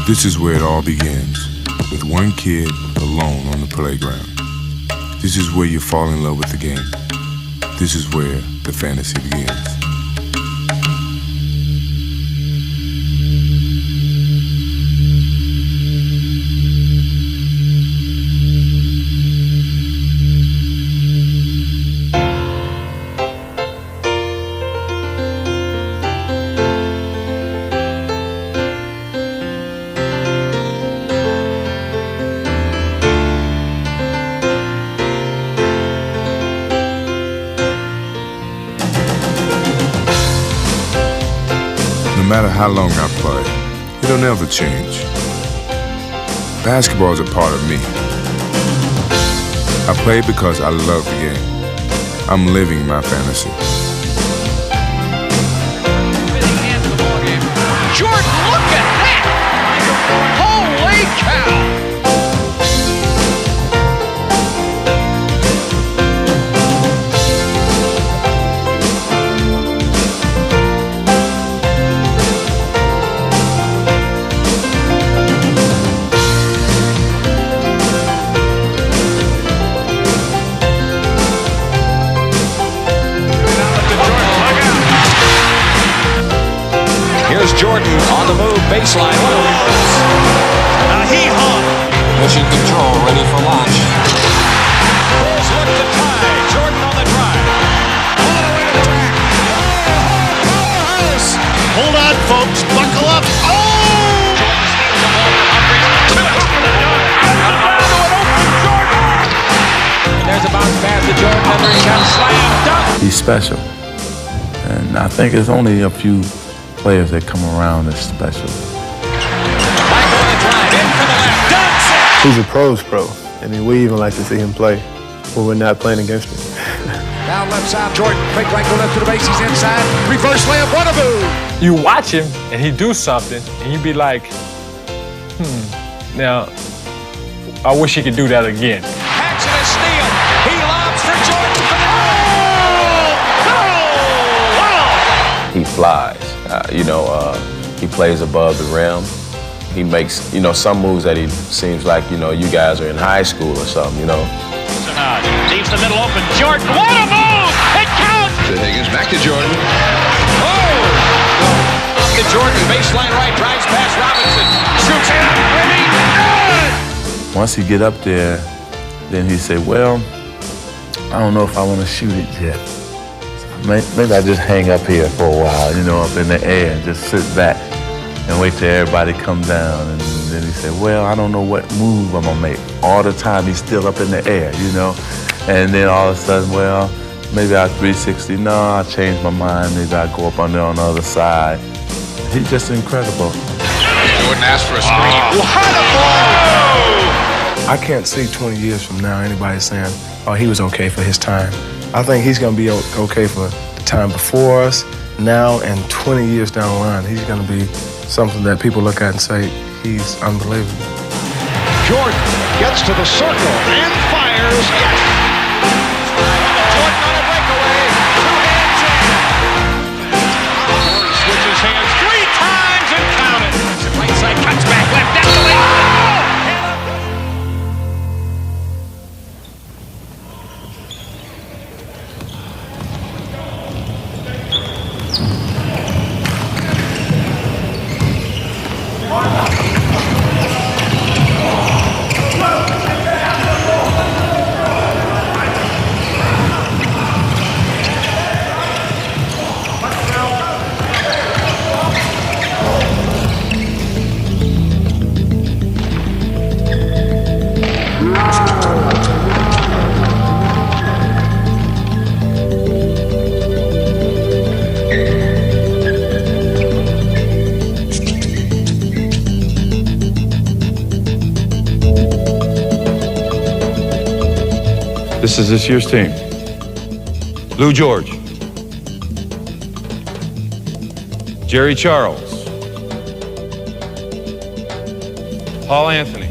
This is where it all begins, with one kid alone on the playground. This is where you fall in love with the game. This is where the fantasy begins. No matter how long I play, it'll never change. Basketball is a part of me. I play because I love the game. I'm living my fantasy. Jordan, look at that! Holy cow! Here's Jordan on the move, baseline. Pushing control, ready for launch. Bulls look to tie. Jordan on the drive. All the way to the rack. Powerhouse. Hold on, folks. Buckle up. Oh! Jordan steals the ball. To the hoop and the dunk. Down to an open Jordan. And there's a bounce pass to Jordan. Another shot. Slam. Dunk. He's special. And I think there's only a few players that come around that's special. Michael on the drive. In for the left. Dunks it. He's a pro's pro. I mean, we even like to see him play when we're not playing against him. Down left side. Jordan. Fake right, go left to the base. He's inside. Reverse layup. Wannaboo. You watch him and he do something and you be like, now, I wish he could do that again. Paxson a steal. He lobs for Jordan. For the He flies. He plays above the rim. He makes, some moves that he seems like, you guys are in high school or something, Leaves the middle open. Jordan, what a move! It counts! To Higgins, back to Jordan. Oh! Up to Jordan, baseline right, drives past Robinson. Shoots it up, ready, good! Once he get up there, then he say, well, I don't know if I want to shoot it yet. Maybe I just hang up here for a while, up in the air and just sit back and wait till everybody come down. And then he said, well, I don't know what move I'm gonna make. All the time he's still up in the air, And then all of a sudden, well, maybe I'll 360. No, I changed my mind. Maybe I'll go up on there on the other side. He's just incredible. Jordan asked for a screen. What a blow! I can't see 20 years from now anybody saying, oh, he was okay for his time. I think he's going to be okay for the time before us, now, and 20 years down the line. He's going to be something that people look at and say, he's unbelievable. Jordan gets to the circle and fires. Yes! Jordan on a breakaway. Two hands in. Jordan switches hands 3 times and counted. Right side cuts back left down the lane. This is this year's team. Lou George. Jerry Charles. Paul Anthony.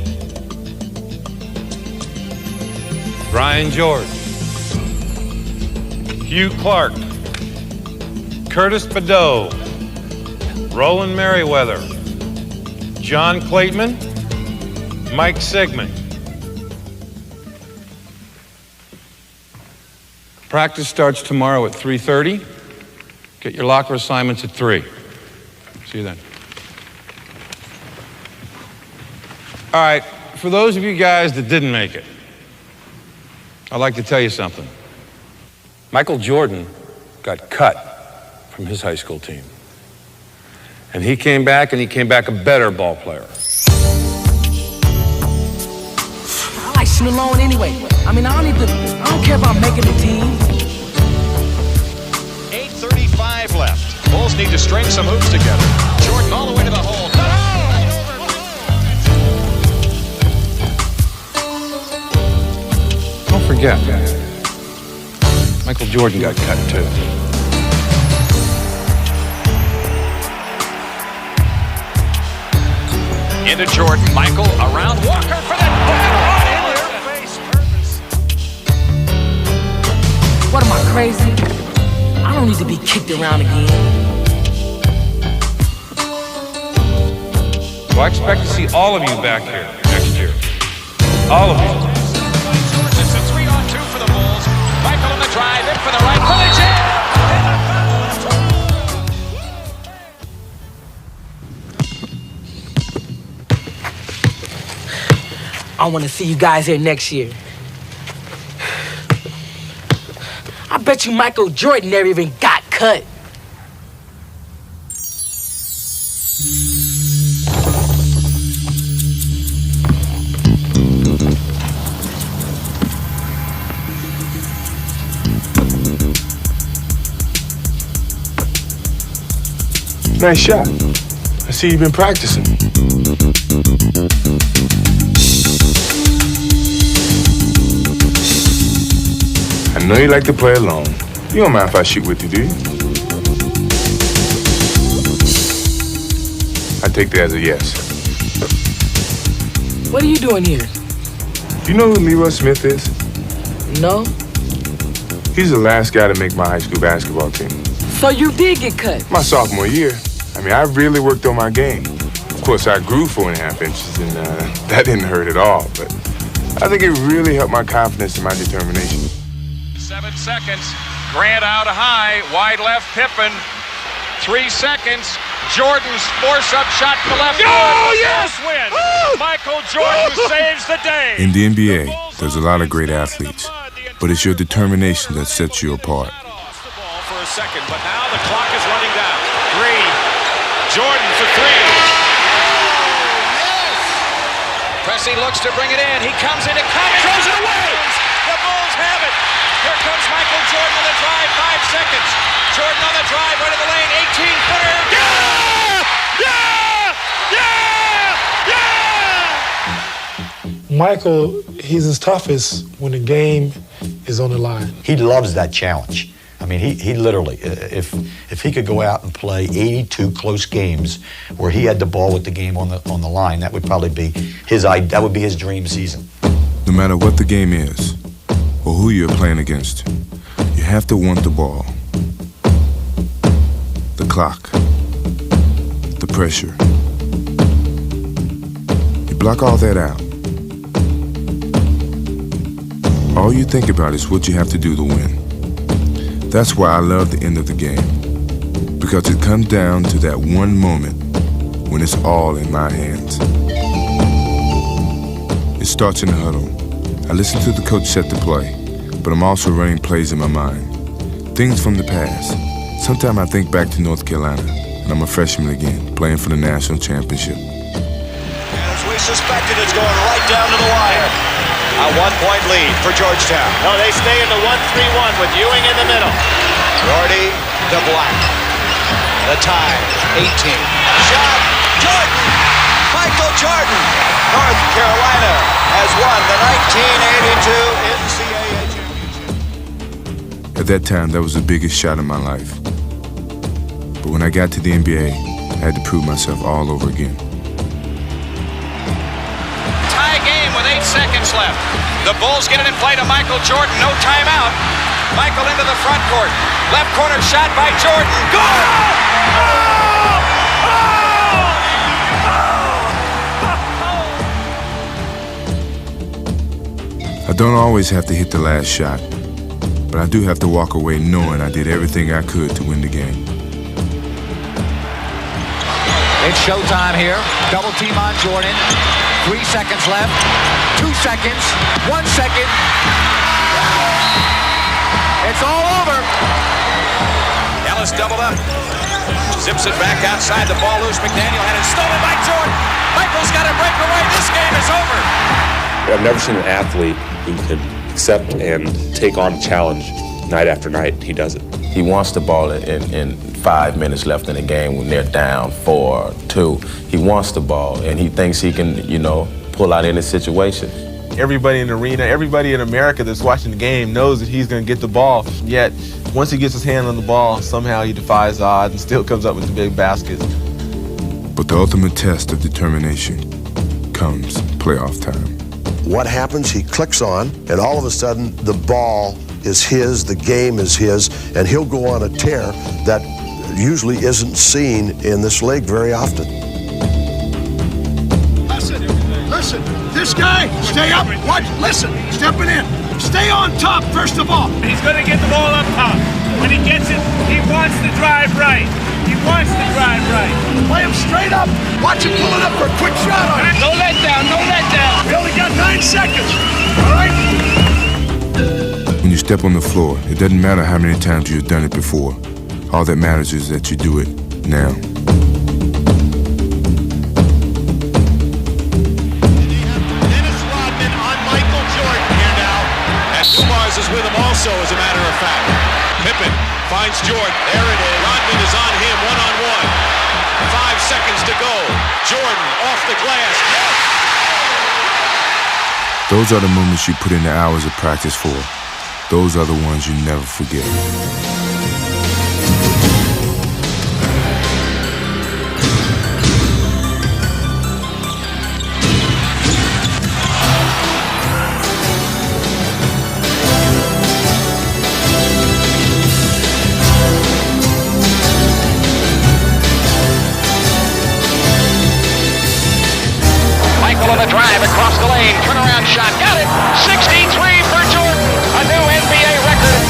Brian George. Hugh Clark. Curtis Badeau. Roland Merriweather. John Clayton, Mike Sigmund. Practice starts tomorrow at 3:30. Get your locker assignments at 3. See you then. All right, for those of you guys that didn't make it, I'd like to tell you something. Michael Jordan got cut from his high school team. And he came back a better ball player. I like shooting alone anyway. I mean, I don't care about making the team. 8:35 left. Bulls need to string some hoops together. Jordan all the way to the hole. Don't forget, Michael Jordan got cut too. Into Jordan. Michael around Walker for the What am I, crazy? I don't need to be kicked around again. Well, I expect to see all of you back here next year. All of you. It's a 3-on-2 for the Bulls. Michael on the drive, in for the right, for the jam! I want to see you guys here next year. I bet you Michael Jordan never even got cut. Nice shot. I see you've been practicing. I know you like to play alone. You don't mind if I shoot with you, do you? I take that as a yes. What are you doing here? You know who Leroy Smith is? No? He's the last guy to make my high school basketball team. So you did get cut? My sophomore year. I mean, I really worked on my game. Of course, I grew 4.5 inches, and that didn't hurt at all. But I think it really helped my confidence and my determination. 7 seconds. Grant out high. Wide left, Pippen. 3 seconds. Jordan's force-up shot to left. Oh, yes! Win. Michael Jordan saves the day. In the NBA, there's a lot of great athletes, but it's your determination that sets you apart. For a second, but now the clock is running down. 3. Jordan for 3. Pressey looks to bring it in. He comes in, throws it away. The Bulls have it. Here comes Michael Jordan on the drive, 5 seconds. Jordan on the drive, right of the lane, 18-footer. Michael, he's his toughest when the game is on the line. He loves that challenge. I mean, he literally, if he could go out and play 82 close games where he had the ball with the game on the line, that would probably be his dream season. No matter what the game is, or who you're playing against, you have to want the ball. The clock. The pressure. You block all that out. All you think about is what you have to do to win. That's why I love the end of the game. Because it comes down to that one moment when it's all in my hands. It starts in the huddle. I listen to the coach set the play, but I'm also running plays in my mind. Things from the past. Sometimes I think back to North Carolina, and I'm a freshman again, playing for the national championship. As we suspected, it's going right down to the wire. A 1-point lead for Georgetown. No, they stay in the 1-3-1 with Ewing in the middle. Doherty to Black. The tie, 18. Shot, Jordan! Michael Jordan! North Carolina has won the 1982 NCAA championship. At that time, that was the biggest shot in my life. But when I got to the NBA, I had to prove myself all over again. Tie game with 8 seconds left. The Bulls get it in play to Michael Jordan. No timeout. Michael into the front court. Left corner shot by Jordan. Good! I don't always have to hit the last shot, but I do have to walk away knowing I did everything I could to win the game. It's showtime here. Double team on Jordan. 3 seconds left. 2 seconds. 1 second. It's all over. Ellis doubled up. Zips it back outside. The ball loose. McDaniel had it stolen by Jordan. Michael's got to break away. This game is over. I've never seen an athlete who could accept and take on a challenge night after night. He does it. He wants the ball in 5 minutes left in the game when they're down 4-2. He wants the ball, and he thinks he can, pull out any situation. Everybody in the arena, everybody in America that's watching the game knows that he's going to get the ball. Yet, once he gets his hand on the ball, somehow he defies odds and still comes up with the big baskets. But the ultimate test of determination comes playoff time. What happens? He clicks on, and all of a sudden, the ball is his, the game is his, and he'll go on a tear that usually isn't seen in this league very often. Listen, this guy, stay up, watch, listen, stepping in. Stay on top, first of all. He's going to get the ball up top. When he gets it, he wants to drive right. He wants to drive right. Play him straight up. Watch him pull it up for a quick shot on it. No let down, no let down. We only got 9 seconds, all right? When you step on the floor, it doesn't matter how many times you've done it before. All that matters is that you do it now. Dennis Rodman on Michael Jordan here now. And Dumars is with him also, as a matter of fact. Pippen finds Jordan. There it is. Rodman is on him, one-on-one. 5 seconds to go. Jordan off the glass. Yes! Those are the moments you put in the hours of practice for. Those are the ones you never forget. Michael on the drive across the lane. Turnaround shot. Got it. 63 for Jordan. A new NBA record.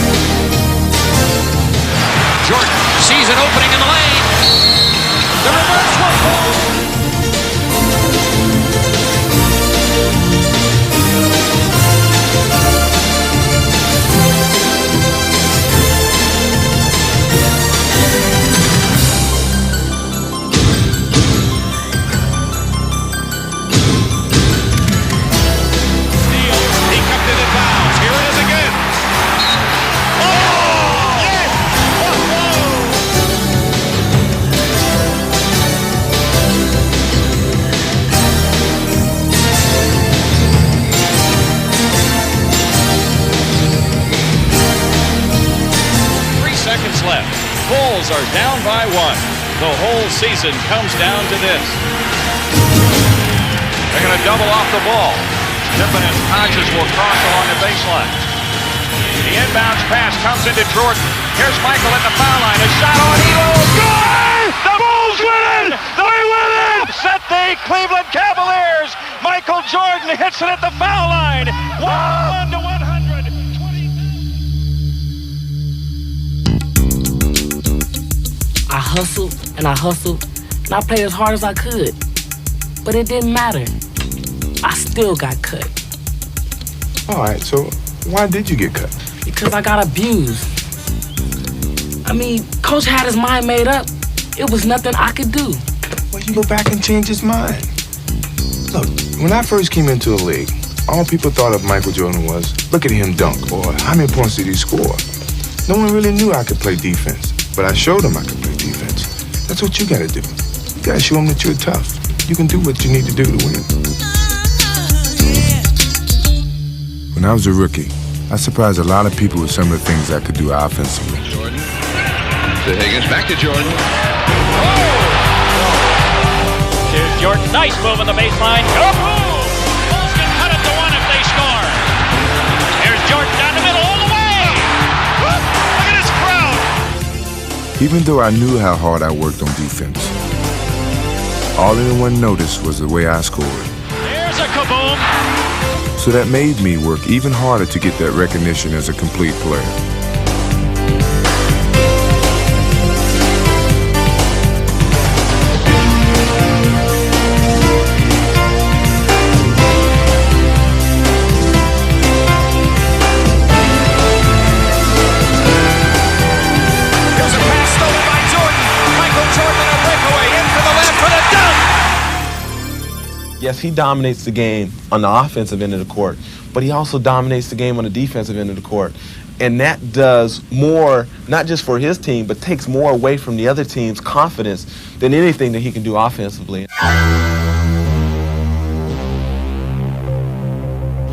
Jordan sees an opening in the lane. The reverse one. Left. Bulls are down by 1. The whole season comes down to this. They're going to double off the ball. Pippen and Hodges will cross along the baseline. The inbounds pass comes into Jordan. Here's Michael at the foul line. A shot on Elo. Good! The Bulls win! They win it! Set the Cleveland Cavaliers. Michael Jordan hits it at the foul line. 1 to 100. I hustled and I played as hard as I could. But it didn't matter. I still got cut. All right, so why did you get cut? Because I got abused. I mean, Coach had his mind made up. It was nothing I could do. Well, you go back and change his mind. Look, when I first came into the league, all people thought of Michael Jordan was, look at him dunk, or how many points did he score? No one really knew I could play defense, but I showed them I could play defense. That's what you gotta do. You gotta show them that you're tough. You can do what you need to do to win. When I was a rookie, I surprised a lot of people with some of the things I could do offensively. Jordan. To Higgins, back to Jordan. Here's Jordan. Nice move on the baseline. Bulls can cut it to 1 if they score. Here's Jordan down the middle all the way. Look at this crowd. Even though I knew how hard I worked on defense, all anyone noticed was the way I scored. There's a kaboom. So that made me work even harder to get that recognition as a complete player. Yes, he dominates the game on the offensive end of the court, but he also dominates the game on the defensive end of the court. And that does more, not just for his team, but takes more away from the other team's confidence than anything that he can do offensively.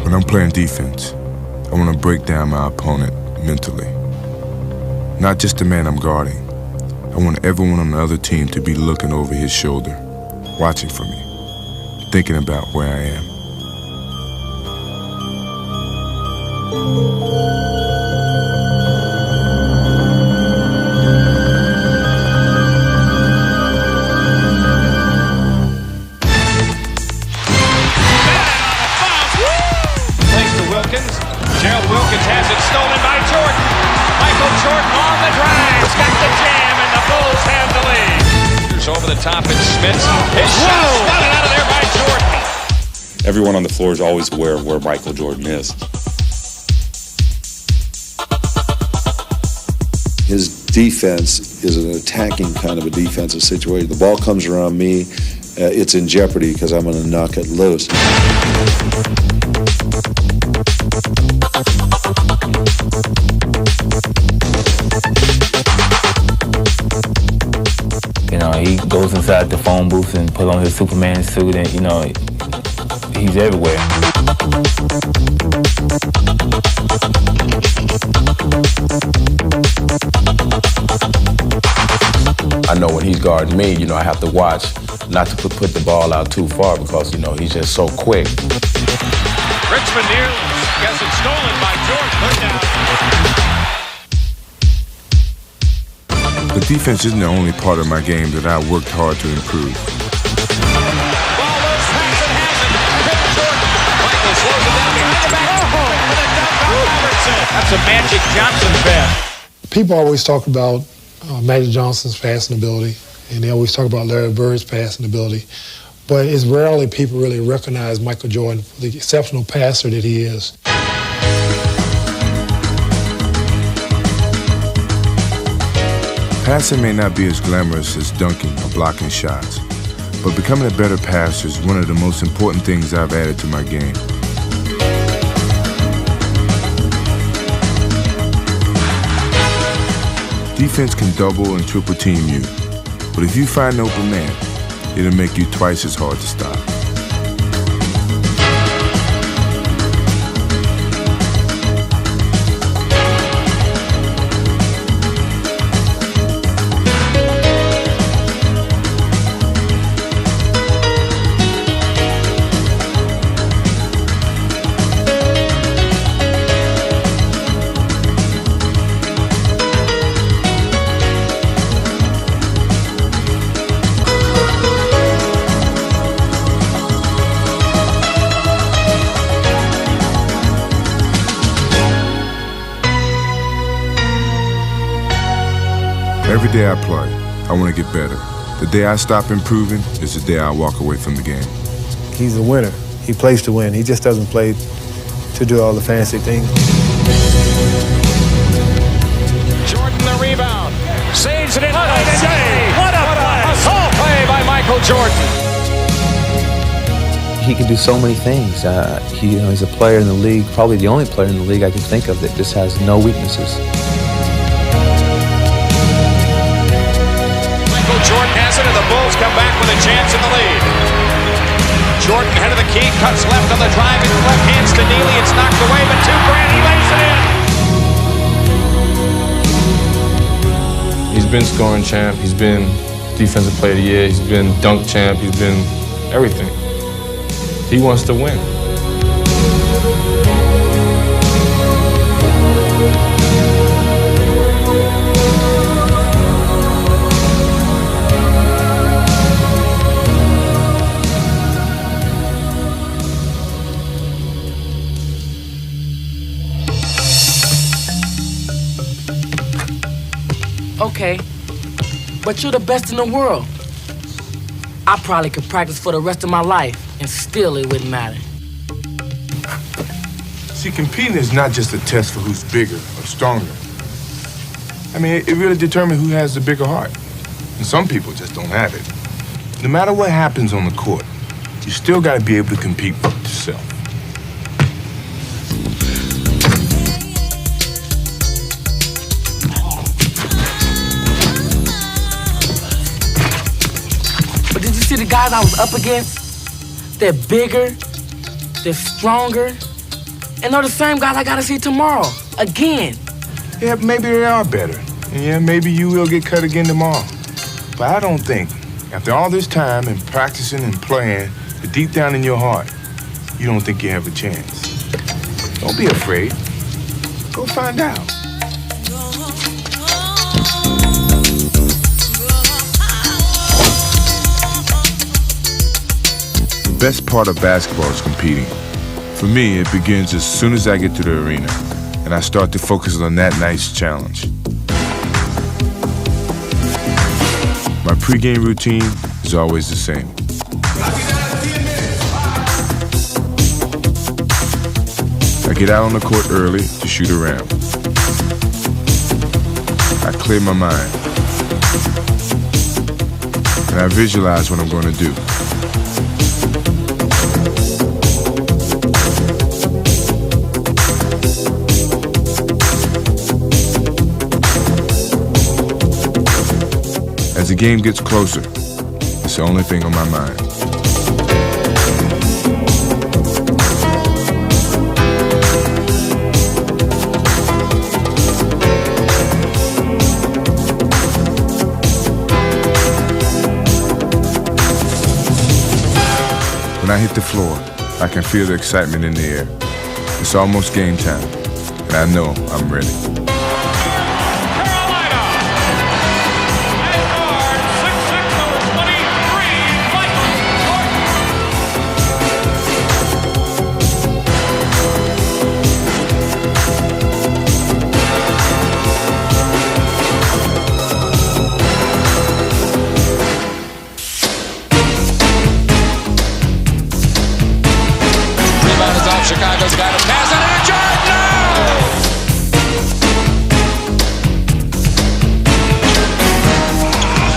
When I'm playing defense, I want to break down my opponent mentally. Not just the man I'm guarding. I want everyone on the other team to be looking over his shoulder, watching for me, thinking about where I am. Thanks to Wilkins. Gerald Wilkins has it stolen by Jordan. Michael Jordan on the drive. He's got the jam, and the Bulls have the lead. Here's over the top, and Smith. His shot spotted out of there by Jordan. Everyone on the floor is always aware of where Michael Jordan is. His defense is an attacking kind of a defensive situation. The ball comes around me, it's in jeopardy because I'm going to knock it loose. You know, he goes inside the phone booth and put on his Superman suit, and you know, he's everywhere. I know when he's guarding me, you know, I have to watch not to put the ball out too far because, you know, he's just so quick. Richmond nearly gets it stolen by Jordan. Put down. The defense isn't the only part of my game that I worked hard to improve. Ball loose, pass and has it. Pitt Jordan. Michael slows it down behind the back. With a dunk by Robertson. That's a Magic Johnson pass. People always talk about Magic Johnson's passing ability, and they always talk about Larry Bird's passing ability, but it's rarely people really recognize Michael Jordan for the exceptional passer that he is. Passing may not be as glamorous as dunking or blocking shots, but becoming a better passer is one of the most important things I've added to my game. Defense can double and triple team you, but if you find an open man, it'll make you twice as hard to stop. Every day I play, I want to get better. The day I stop improving is the day I walk away from the game. He's a winner. He plays to win. He just doesn't play to do all the fancy things. Jordan the rebound. Saves it in. What a save. What a assault play by Michael Jordan. He can do so many things. He's a player in the league, probably the only player in the league I can think of that just has no weaknesses. Jordan has it, and the Bulls come back with a chance in the lead. Jordan head of the key, cuts left on the drive, and left hands to Neely. It's knocked away, but 2 grand, he lays it in. He's been scoring champ. He's been defensive player of the year. He's been dunk champ. He's been everything. He wants to win. Okay, but you're the best in the world. I probably could practice for the rest of my life, and still it wouldn't matter. See, competing is not just a test for who's bigger or stronger. I mean, it really determines who has the bigger heart. And some people just don't have it. No matter what happens on the court, you still got to be able to compete for yourself. But did you see the guys I was up against? They're bigger, they're stronger, and they're the same guys I gotta see tomorrow, again. Yeah, maybe they are better. And yeah, maybe you will get cut again tomorrow. But I don't think, after all this time and practicing and playing, that deep down in your heart, you don't think you have a chance. Don't be afraid. Go find out. The best part of basketball is competing. For me, it begins as soon as I get to the arena, and I start to focus on that night's challenge. My pregame routine is always the same. I get out on the court early to shoot around. I clear my mind. And I visualize what I'm going to do. As the game gets closer, it's the only thing on my mind. When I hit the floor, I can feel the excitement in the air. It's almost game time, and I know I'm ready. Chicago's got a pass on it, Jordan! No!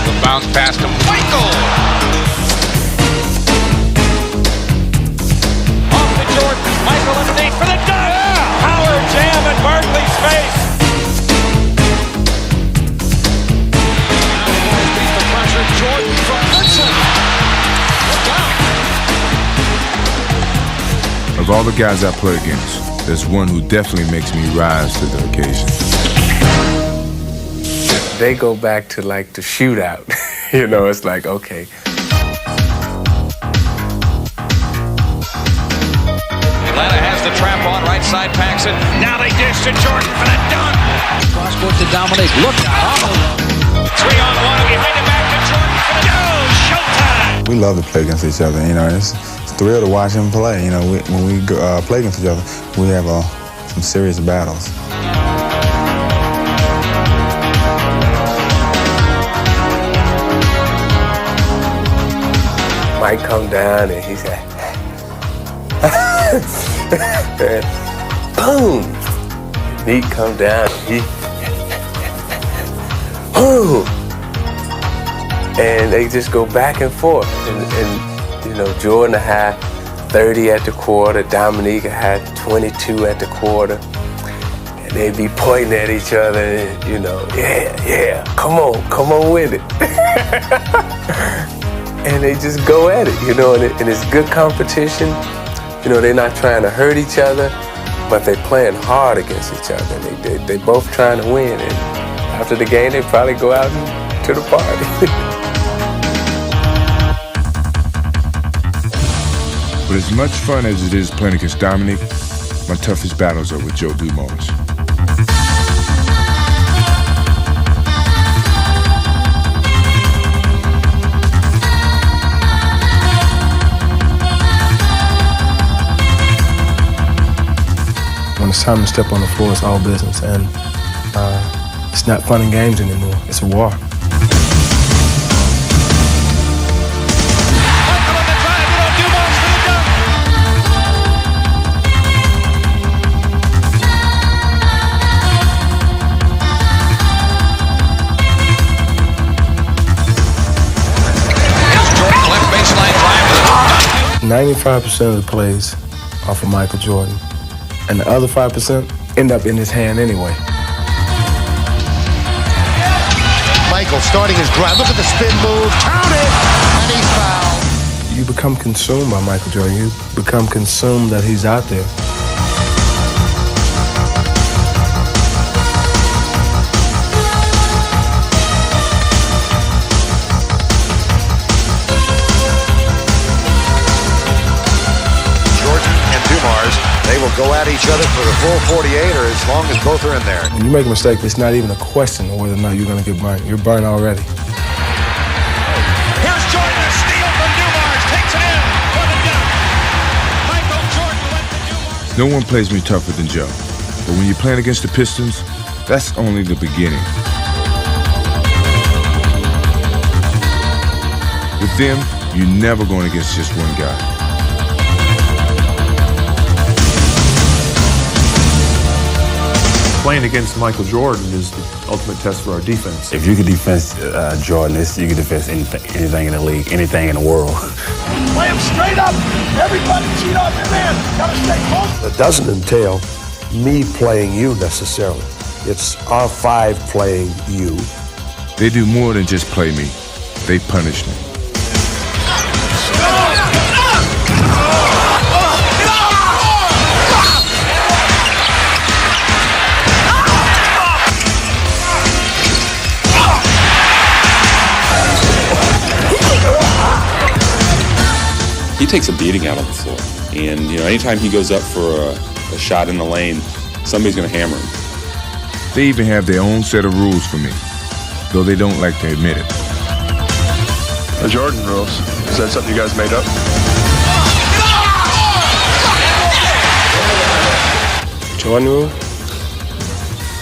The bounce past him, Michael! Off to Jordan, Michael underneath for the dunk! Yeah. Power jam in Barkley's face! Now beat the pressure, Jordan from Woodson! Look out! Of all the guys I play against, there's one who definitely makes me rise to the occasion. They go back to like the shootout. You know, it's like, okay. Atlanta has the trap on, right side packs it. Now they dish to Jordan for the dunk. Cross court to Dominique. Look out. 3-on-1. Behind it back to Jordan for the dunk. Showtime. We love to play against each other. You know, it's a thrill to watch him play. You know, when we play against each other, we have some serious battles. Might come down and he said, boom! Neat come down, boom! And they just go back and forth. And you know, Jordan had 30 at the quarter, Dominique had 22 at the quarter. And they'd be pointing at each other and, you know, yeah, come on with it. And they just go at it, you know, and it's good competition. You know, they're not trying to hurt each other, but they're playing hard against each other. They both trying to win, and after the game, they probably go out to the party. But as much fun as it is playing against Dominique, my toughest battles are with Joe Dumars. When it's time to step on the floor, it's all business. And It's not fun and games anymore. It's a war. Here's Jordan, left baseline drive with a 95% of the plays are for Michael Jordan, and the other 5% end up in his hand anyway. Michael starting his drive. Look at the spin move. Count it! And he's fouled. You become consumed by Michael Jordan. You become consumed that he's out there. Jordan and Dumars, they will go at each other for the full 48 or as long as both are in there. When you make a mistake, it's not even a question of whether or not you're going to get burned. You're burned already. Here's Jordan, a steal from Dumars, takes it in for the dunk. Michael Jordan went to Dumars. No one plays me tougher than Joe. But when you're playing against the Pistons, that's only the beginning. With them, you're never going against just one guy. Playing against Michael Jordan is the ultimate test for our defense. If you could defense Jordan, you could defense anything in the league, anything in the world. Play him straight up. Everybody cheat off your man. Gotta stay close. It doesn't entail me playing you necessarily. It's our five playing you. They do more than just play me. They punish me. He takes a beating out on the floor. And, anytime he goes up for a shot in the lane, somebody's going to hammer him. They even have their own set of rules for me, though they don't like to admit it. The Jordan rules. Is that something you guys made up? Jordan rule?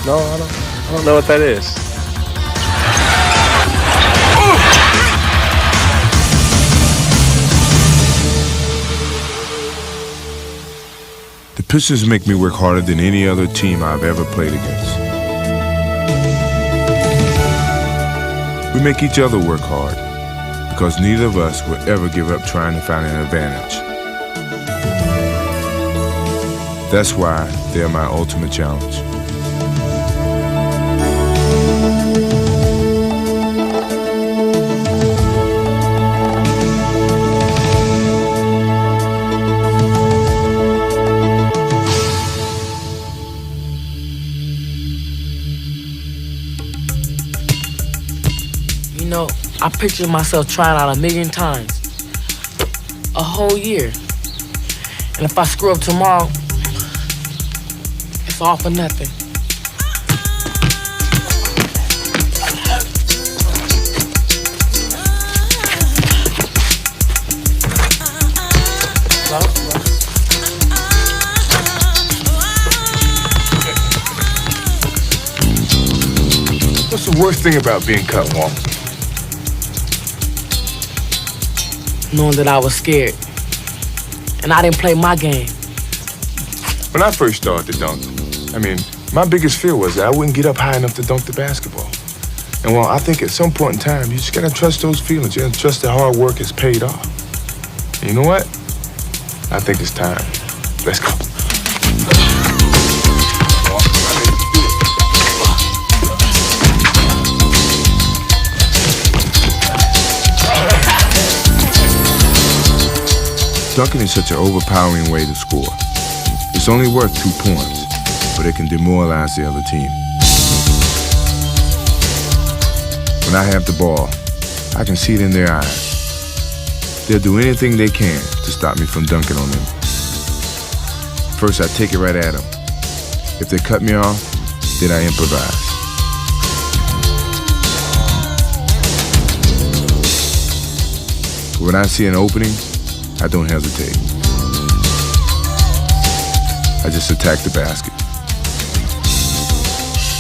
No, I don't know what that is. The Pistons make me work harder than any other team I've ever played against. We make each other work hard because neither of us will ever give up trying to find an advantage. That's why they're my ultimate challenge. I pictured myself trying out 1,000,000 times. A whole year. And if I screw up tomorrow, it's all for nothing. What's the worst thing about being cut, Walt? Knowing that I was scared. And I didn't play my game. When I first started to dunk, my biggest fear was that I wouldn't get up high enough to dunk the basketball. And I think at some point in time, you just gotta trust those feelings. You gotta trust that hard work has paid off. And you know what? I think it's time. Let's go. Dunking is such an overpowering way to score. It's only worth 2 points, but it can demoralize the other team. When I have the ball, I can see it in their eyes. They'll do anything they can to stop me from dunking on them. First, I take it right at them. If they cut me off, then I improvise. When I see an opening, I don't hesitate. I just attack the basket.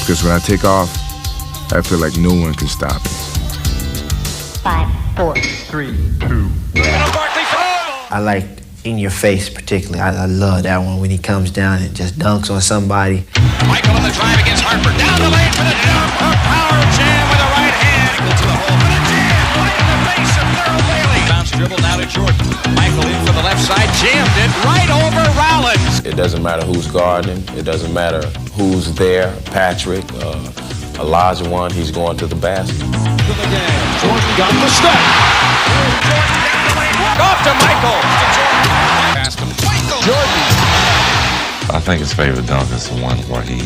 Because when I take off, I feel like no one can stop it. 5, 4, 3, 2. I like In Your Face particularly. I love that one when he comes down and just dunks on somebody. Michael on the drive against Harper. Down the lane for the jump. A power jam with the right hand. To the hole for the jam. Right in the face of Thurl Bailey. Bounce dribble now to Jordan. Michael in from the left side. Jammed it right over Rollins. It doesn't matter who's guarding him. It doesn't matter who's there. Patrick, Elijah one, he's going to the basket. Jordan got the step. Jordan down the lane. Off to Michael. Past him. Jordan. I think his favorite dunk is the one where he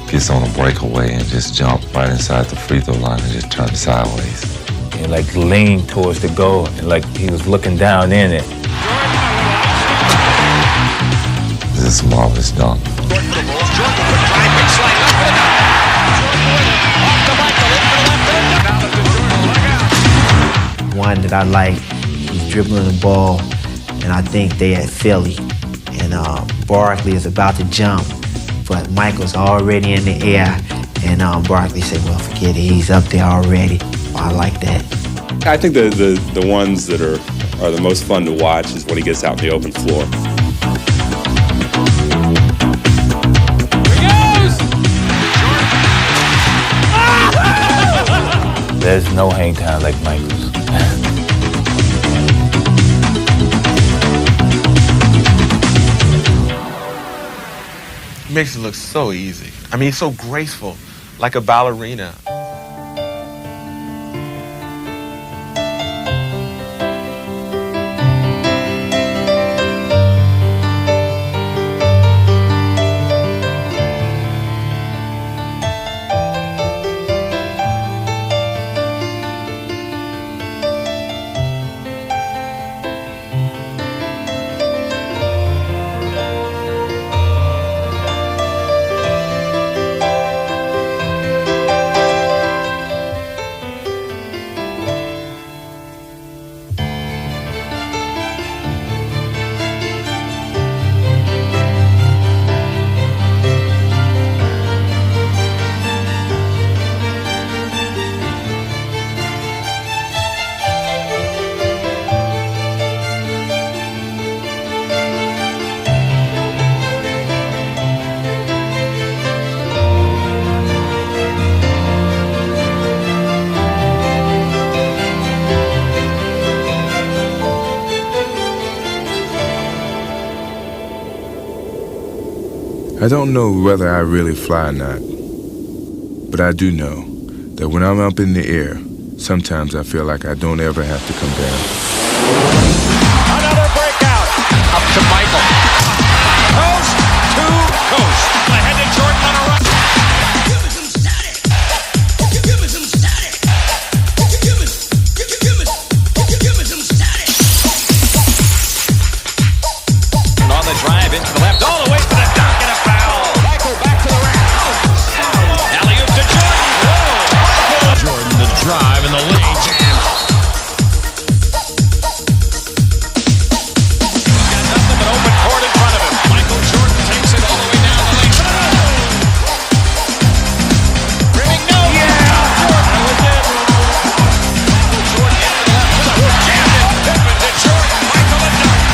gets on a breakaway and just jump right inside the free throw line and just turn it sideways. And like leaned towards the goal, and like he was looking down in it. This is a marvelous dunk. One that I like, he's dribbling the ball, and I think they at Philly. And Barkley is about to jump, but Michael's already in the air. And Barkley said, well, forget it, he's up there already. I like that. I think the ones that are the most fun to watch is when he gets out in the open floor. There's no hang time like Michael's. Makes it look so easy. I mean, he's so graceful, like a ballerina. I don't know whether I really fly or not, but I do know that when I'm up in the air, sometimes I feel like I don't ever have to come down. Another breakout. Up to Michael. Coast to coast. Ahead to Jordan on a run. On the drive into the left, all the way to the dunk and a foul. Michael back to the rack. Alley-oop to Jordan. Whoa. Jordan the drive in the lane. Got nothing but open court in front of him. Michael Jordan takes it all the way down the lane. Rimming no. Yeah. Jordan was in. Michael Jordan into the left with a hook. Jammed it. Pippen to Jordan. Michael the dunk.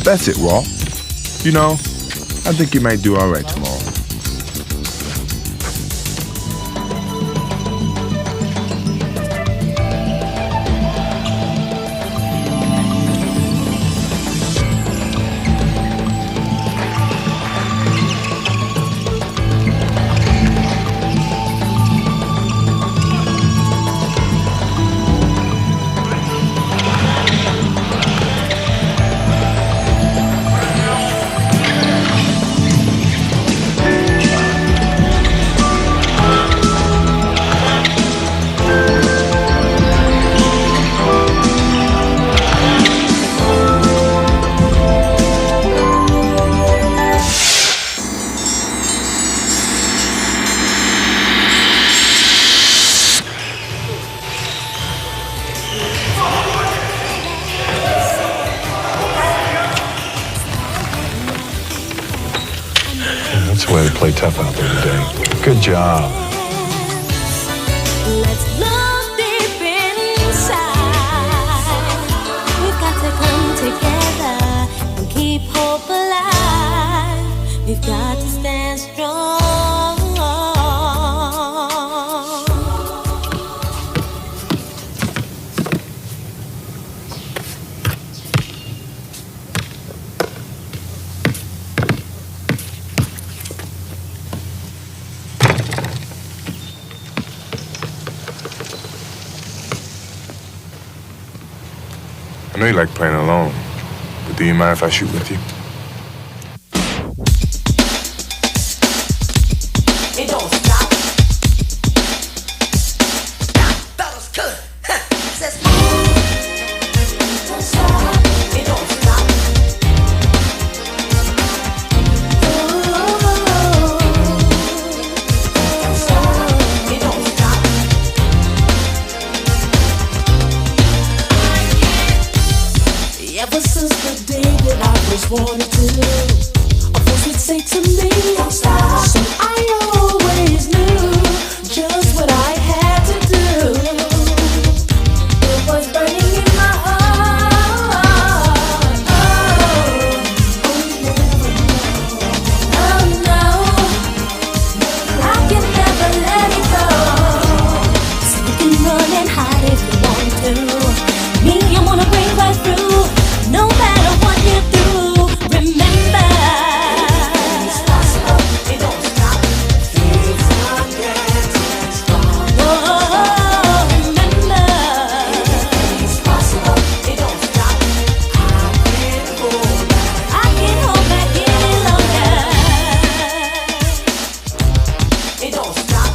That's it, Raw. You know, I think you might do all right tomorrow. That's the way to play tough out there today. Good job. Let's look deep inside. We've got to come together and keep hope alive. We've got to stand strong. I know you like playing alone, but do you mind if I shoot with you? It don't stop. That was good. Says, Don't stop. It don't stop. Don't stop. It don't stop. Ever since the day that I was wanted to, a voice would say to me, don't stop. So I always knew just what I had to do. It was burning in my heart. Oh no, I can never let it go. So you can run and hide if you want to. Me, I'm gonna break right through. No matter what you do, remember it's possible, it don't stop. Things are getting stronger. Oh, remember it's possible, it don't stop. I can't hold back any longer. It don't stop.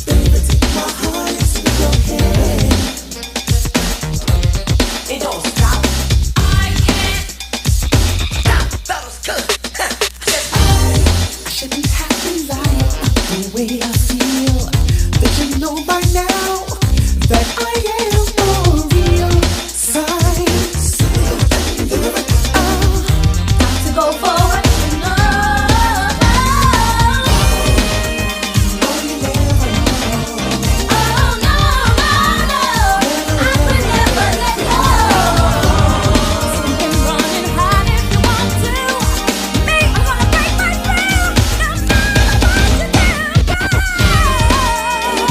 Baby, take my heart into your hand. It don't stop. I can't stop. that was good. I shouldn't have to lie about the way I feel. But you know by now that I am for real. Signs. Got to go forward. No. Oh, you never know. Oh, no. I could never let go. So you can run and hide if you want to. Me, I'm gonna break my through. No matter what you do.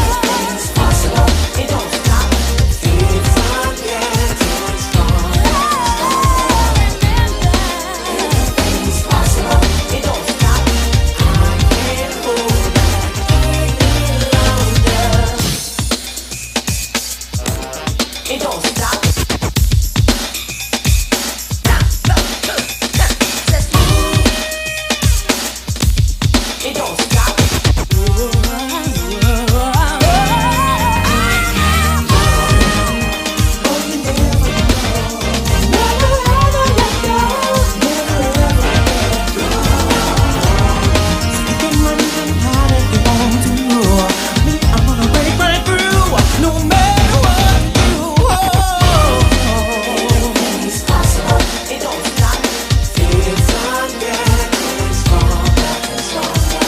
It's possible, it don't stop. Things are getting stronger. It's possible, it don't stop. I can't hold back any longer. It don't stop. It don't stop. No matter what you it's possible, it don't stop. Things are getting stronger and stronger.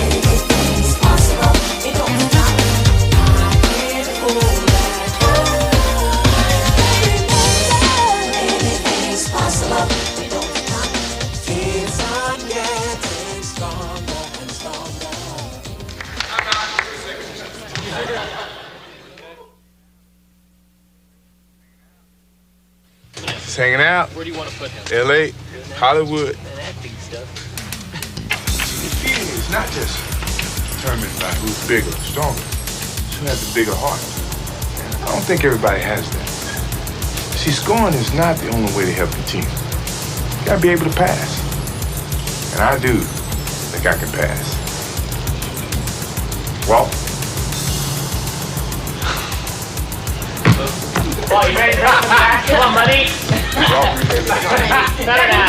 Anything's possible, it don't stop. I can't hold back. Anything's possible, it don't stop. Things are getting stronger and stronger. Just hanging out. Where do you want to put him? L.A., Hollywood. Defeating is not just determined by who's bigger or stronger, it's who has the bigger heart. And I don't think everybody has that. See, scoring is not the only way to help your team. You gotta be able to pass. And I do think I can pass. Walt? Oh, you ready to drop the back? Come on, buddy. Better now.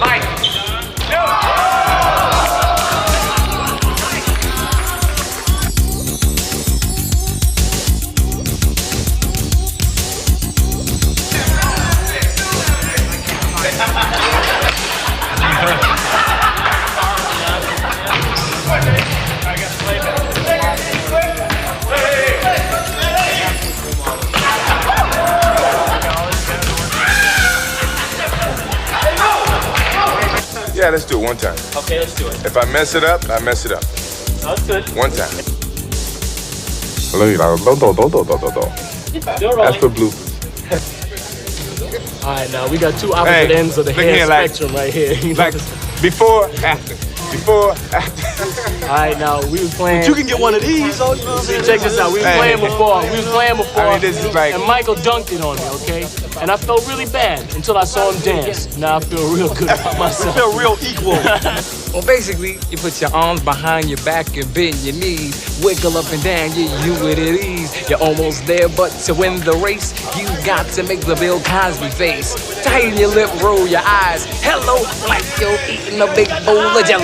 Mike. Yeah, let's do it one time. Okay, let's do it. If I mess it up, I mess it up. That's good. One time. That's for bloopers. All right, now we got two opposite ends of the hair spectrum right here. Like before, after. Before, after. All right, now we was playing. But you can get one of these. Oh, See, check this out. We was playing before. I mean, this is like. And Michael dunked it on me, okay? And I felt really bad until I saw him dance. Now I feel real good about myself. I feel real equal. Well, basically, you put your arms behind your back and bend your knees. Wiggle up and down, you with it ease. You're almost there, but to win the race, you got to make the Bill Cosby face. Tighten your lip, roll your eyes. Hello, like you're eating a big bowl of jelly.